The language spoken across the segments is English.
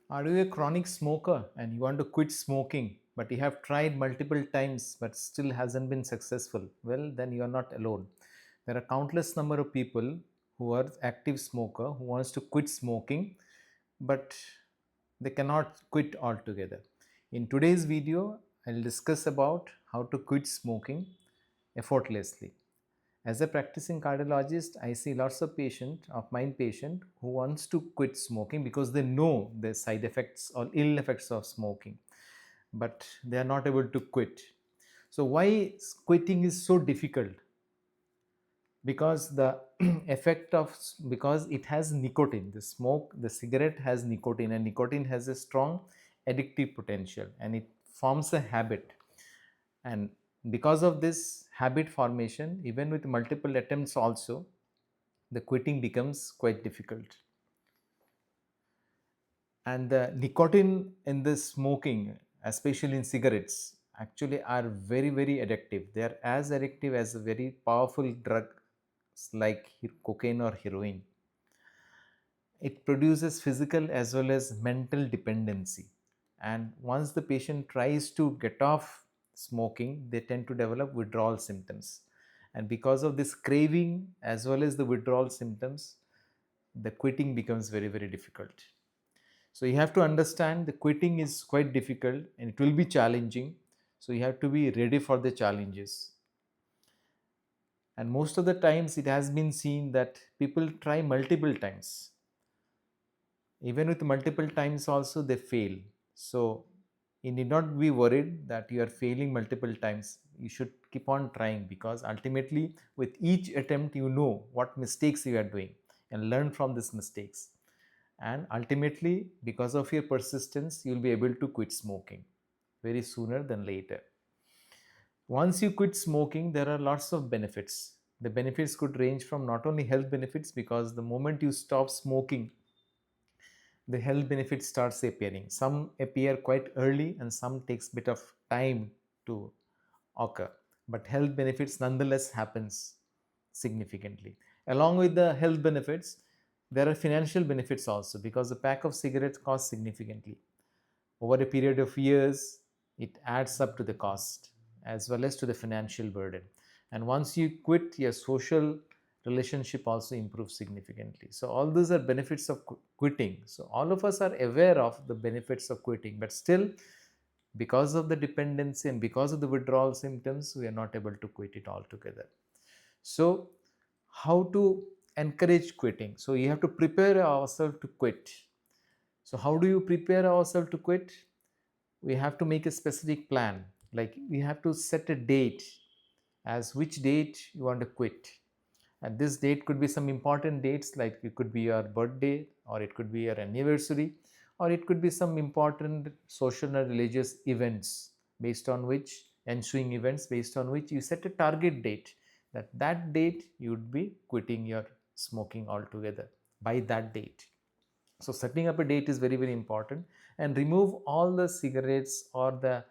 Are you a chronic smoker and you want to quit smoking, but you have tried multiple times but still hasn't been successful? Well, then you are not alone. There are countless number of people who are active smoker who wants to quit smoking, but they cannot quit altogether. In today's video, I'll discuss about how to quit smoking effortlessly. As a practicing cardiologist, I see lots of mine patient who wants to quit smoking because they know the side effects or ill effects of smoking, but they are not able to quit. So why quitting is so difficult? Because the effect of because it has nicotine. The cigarette has nicotine, and nicotine has a strong addictive potential, and it forms a habit. And because of this habit formation, even with multiple attempts also, the quitting becomes quite difficult. And the nicotine in the smoking, especially in cigarettes, actually are very, very addictive. They are as addictive as a very powerful drug like cocaine or heroin. It produces physical as well as mental dependency. And once the patient tries to get off smoking, they tend to develop withdrawal symptoms. And because of this craving as well as the withdrawal symptoms, the quitting becomes very, very difficult. So you have to understand the quitting is quite difficult and it will be challenging. So you have to be ready for the challenges. And most of the times it has been seen that people try multiple times. Even with multiple times also they fail. So you need not be worried that you are failing multiple times. You should keep on trying, because ultimately with each attempt you know what mistakes you are doing and learn from these mistakes. And ultimately, because of your persistence, you'll be able to quit smoking very sooner than later. Once you quit smoking, there are lots of benefits. The benefits could range from not only health benefits, because the moment you stop smoking, the health benefits starts appearing. Some appear quite early and some takes bit of time to occur, but health benefits nonetheless happens significantly. Along with the health benefits, there are financial benefits also, because a pack of cigarettes costs significantly. Over a period of years, it adds up to the cost as well as to the financial burden. And once you quit, your social relationship also improves significantly. So all these are benefits of quitting. So all of us are aware of the benefits of quitting, but still, because of the dependency and because of the withdrawal symptoms, we are not able to quit it altogether. So how to encourage quitting? So you have to prepare ourselves to quit. So how do you prepare ourselves to quit? We have to make a specific plan. Like, we have to set a date, as which date you want to quit. And this date could be some important dates, like it could be your birthday, or it could be your anniversary, or it could be some important social and religious events, based on which ensuing events, based on which you set a target date, that date you would be quitting your smoking altogether by that date. So setting up a date is very, very important. And remove all the cigarettes or the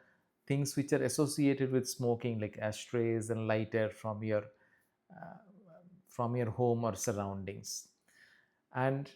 things which are associated with smoking, like ashtrays and lighter, uh, from your home or surroundings. And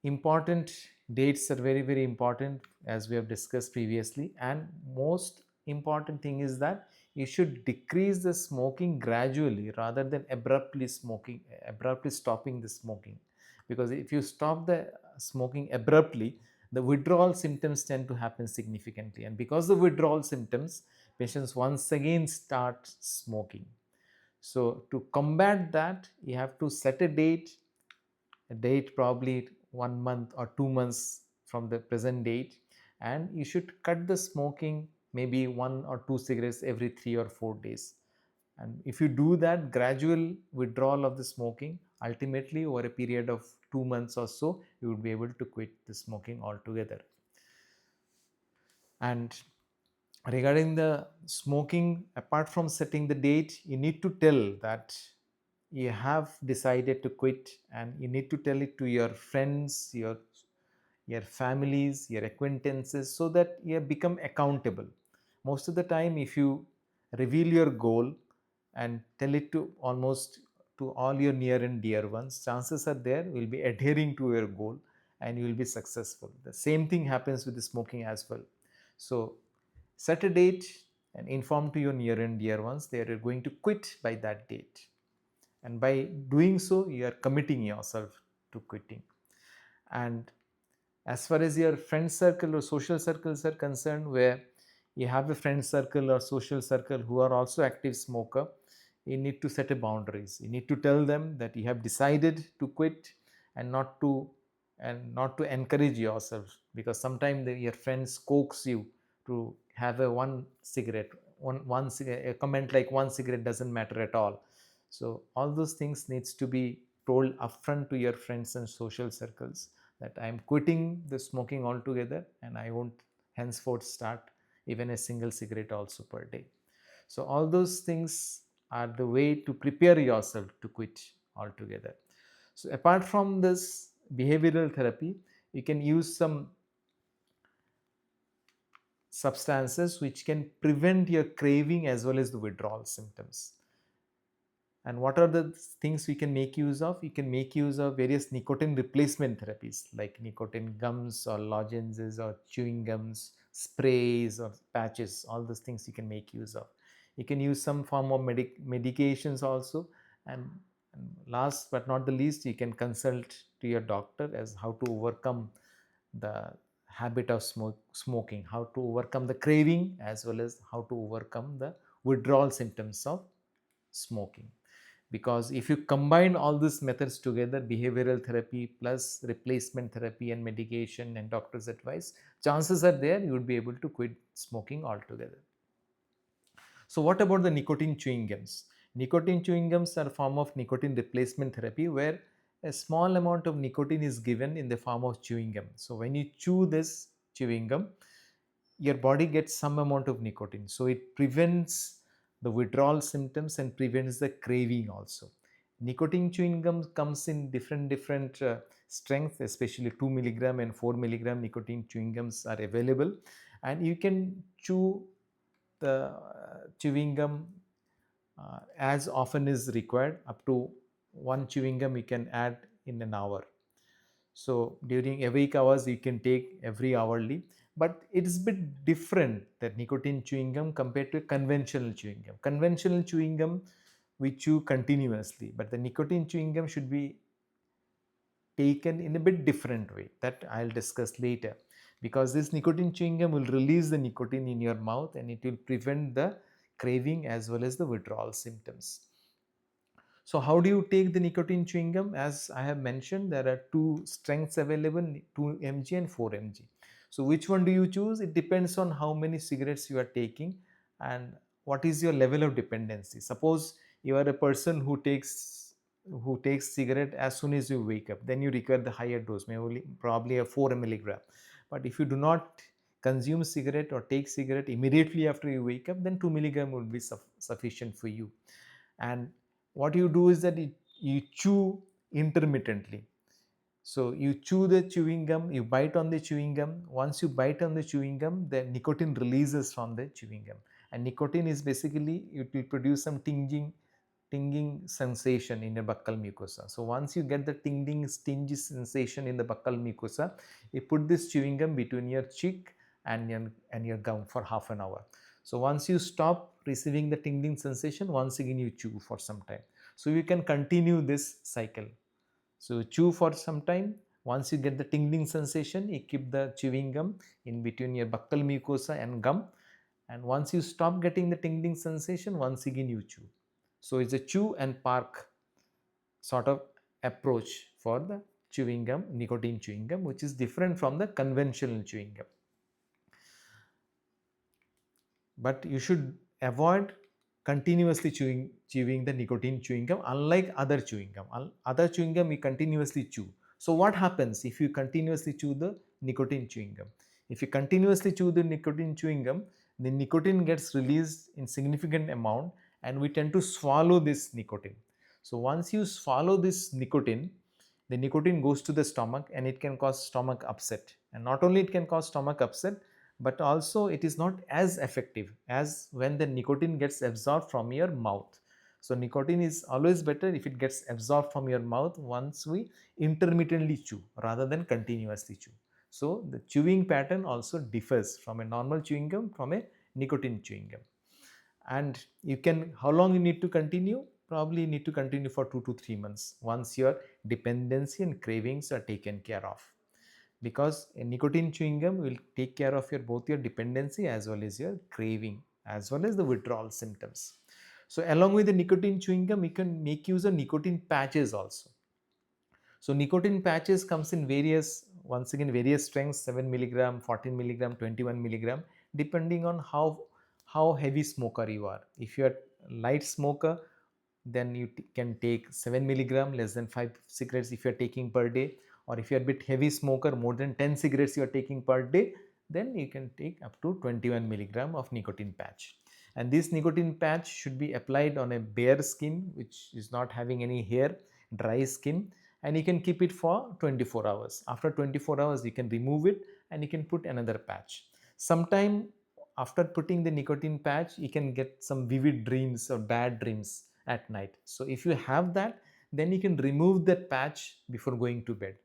important dates are very, very important, as we have discussed previously. And most important thing is that you should decrease the smoking gradually rather than abruptly stopping the smoking. Because if you stop the smoking abruptly, the withdrawal symptoms tend to happen significantly, and because of withdrawal symptoms, patients once again start smoking. So to combat that, you have to set a date probably 1 month or 2 months from the present date, and you should cut the smoking maybe 1 or 2 cigarettes every 3 or 4 days. And if you do that gradual withdrawal of the smoking, ultimately over a period of 2 months or so, you would be able to quit the smoking altogether. And regarding the smoking, apart from setting the date, you need to tell that you have decided to quit, and you need to tell it to your friends, your families, your acquaintances, so that you become accountable. Most of the time, if you reveal your goal and tell it to almost to all your near and dear ones, chances are there will be adhering to your goal, and you will be successful. The same thing happens with the smoking as well. So set a date and inform to your near and dear ones they are going to quit by that date, and by doing so you are committing yourself to quitting. And as far as your friend circle or social circles are concerned, where you have a friend circle or social circle who are also active smoker, you need to set a boundaries. You need to tell them that you have decided to quit, and not to encourage yourself, because sometimes your friends coax you to have a one cigarette, a comment like one cigarette doesn't matter at all. So all those things needs to be told upfront to your friends and social circles, that I am quitting the smoking altogether and I won't henceforth start even a single cigarette also per day. So all those things are the way to prepare yourself to quit altogether. So apart from this behavioral therapy, you can use some substances which can prevent your craving as well as the withdrawal symptoms. And what are the things we can make use of? You can make use of various nicotine replacement therapies like nicotine gums or lozenges or chewing gums, sprays or patches. All those things you can make use of. You can use some form of medications also. And last but not the least, you can consult to your doctor as how to overcome the habit of smoking, how to overcome the craving as well as how to overcome the withdrawal symptoms of smoking. Because if you combine all these methods together, behavioral therapy plus replacement therapy and medication and doctor's advice, chances are there you would be able to quit smoking altogether. So what about the nicotine chewing gums? Nicotine chewing gums are a form of nicotine replacement therapy where a small amount of nicotine is given in the form of chewing gum. So when you chew this chewing gum, your body gets some amount of nicotine, so it prevents the withdrawal symptoms and prevents the craving also. Nicotine chewing gum comes in different strengths, especially 2 milligram and 4 milligram nicotine chewing gums are available, and you can chew the chewing gum as often is required. Up to one chewing gum you can add in an hour. So during every hours you can take every hourly, but it's a bit different, that nicotine chewing gum compared to conventional chewing gum. Conventional chewing gum we chew continuously, but the nicotine chewing gum should be taken in a bit different way, that I'll discuss later, because this nicotine chewing gum will release the nicotine in your mouth and it will prevent the craving as well as the withdrawal symptoms. So how do you take the nicotine chewing gum? As I have mentioned, there are two strengths available, 2 mg and 4 mg. So which one do you choose? It depends on how many cigarettes you are taking and what is your level of dependency. Suppose you are a person who takes cigarette as soon as you wake up, then you require the higher dose, maybe probably a 4 milligram. But if you do not consume cigarette or take cigarette immediately after you wake up, then 2 milligram will be sufficient for you. And what you do is that you chew intermittently. So you chew the chewing gum, you bite on the chewing gum. Once you bite on the chewing gum, the nicotine releases from the chewing gum. And nicotine is basically, it will produce some tinging sensation in the buccal mucosa. So once you get the stingy sensation in the buccal mucosa, you put this chewing gum between your cheek and your gum for half an hour. So once you stop receiving the tingling sensation, once again you chew for some time. So you can continue this cycle. So chew for some time. Once you get the tingling sensation, you keep the chewing gum in between your buccal mucosa and gum. And once you stop getting the tingling sensation, once again you chew. So it's a chew and park sort of approach for the chewing gum, nicotine chewing gum, which is different from the conventional chewing gum. But you should avoid continuously chewing the nicotine chewing gum, unlike other chewing gum. Other chewing gum you continuously chew. So what happens if you continuously chew the nicotine chewing gum? If you continuously chew the nicotine chewing gum, the nicotine gets released in significant amount and we tend to swallow this nicotine. So once you swallow this nicotine, the nicotine goes to the stomach and it can cause stomach upset. And not only it can cause stomach upset, but also it is not as effective as when the nicotine gets absorbed from your mouth. So nicotine is always better if it gets absorbed from your mouth once we intermittently chew rather than continuously chew. So the chewing pattern also differs from a normal chewing gum from a nicotine chewing gum. And you can, how long you need to continue? Probably need to continue for 2 to 3 months once your dependency and cravings are taken care of, because a nicotine chewing gum will take care of your both your dependency as well as your craving as well as the withdrawal symptoms. So along with the nicotine chewing gum, you can make use of nicotine patches also. So nicotine patches comes in various, once again, various strengths: 7 milligram, 14 milligram, 21 milligram, depending on how heavy smoker you are. If you are light smoker, then you can take 7 milligram, less than 5 cigarettes if you are taking per day. Or if you are a bit heavy smoker, more than 10 cigarettes you are taking per day, then you can take up to 21 milligram of nicotine patch. And this nicotine patch should be applied on a bare skin which is not having any hair, dry skin, and you can keep it for 24 hours. After 24 hours you can remove it and you can put another patch. Sometime after putting the nicotine patch, you can get some vivid dreams or bad dreams at night. So if you have that, then you can remove that patch before going to bed.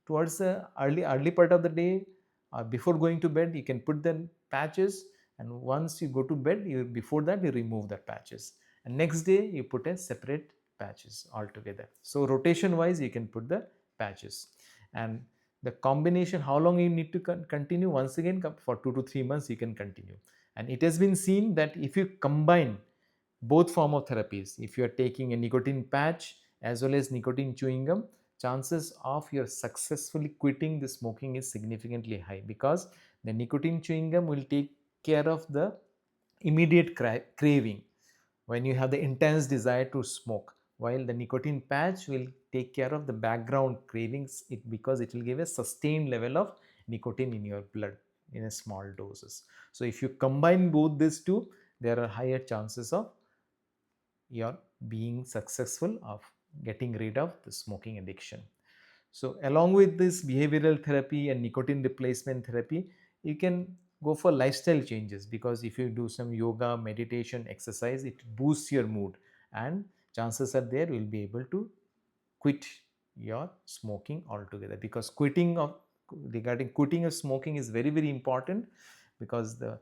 Towards the early part of the day or before going to bed, you can put the patches, and once you go to bed, before that you remove the patches, and next day you put a separate patches altogether. So rotation wise you can put the patches. And the combination, how long you need to continue, once again, for 2 to 3 months you can continue. And it has been seen that if you combine both form of therapies, if you are taking a nicotine patch as well as nicotine chewing gum, chances of your successfully quitting the smoking is significantly high, because the nicotine chewing gum will take care of the immediate craving when you have the intense desire to smoke, while the nicotine patch will take care of the background cravings, because it will give a sustained level of nicotine in your blood in a small doses. So if you combine both these two, there are higher chances of your being successful of getting rid of the smoking addiction. So along with this behavioral therapy and nicotine replacement therapy, you can go for lifestyle changes, because if you do some yoga, meditation, exercise, it boosts your mood, and chances are there will be able to quit your smoking altogether. Because regarding quitting of smoking is very very important, because the,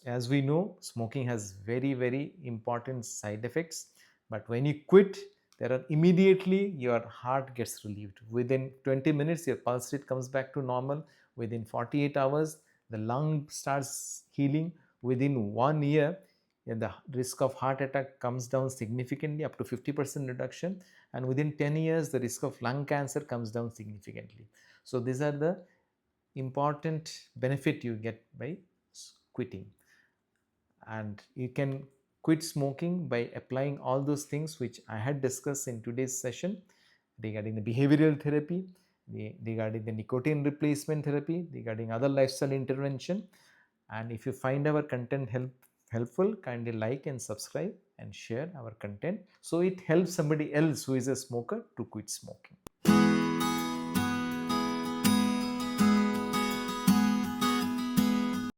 as we know, smoking has very very important side effects. But when you quit, there are immediately your heart gets relieved. Within 20 minutes your pulse rate comes back to normal. Within 48 hours the lung starts healing. Within 1 year, the risk of heart attack comes down significantly, up to 50% reduction. And within 10 years the risk of lung cancer comes down significantly. So these are the important benefit you get by quitting. And you can quit smoking by applying all those things which I had discussed in today's session, regarding the behavioral therapy, regarding the nicotine replacement therapy, regarding other lifestyle intervention. And if you find our content helpful, kindly like and subscribe and share our content, so it helps somebody else who is a smoker to quit smoking.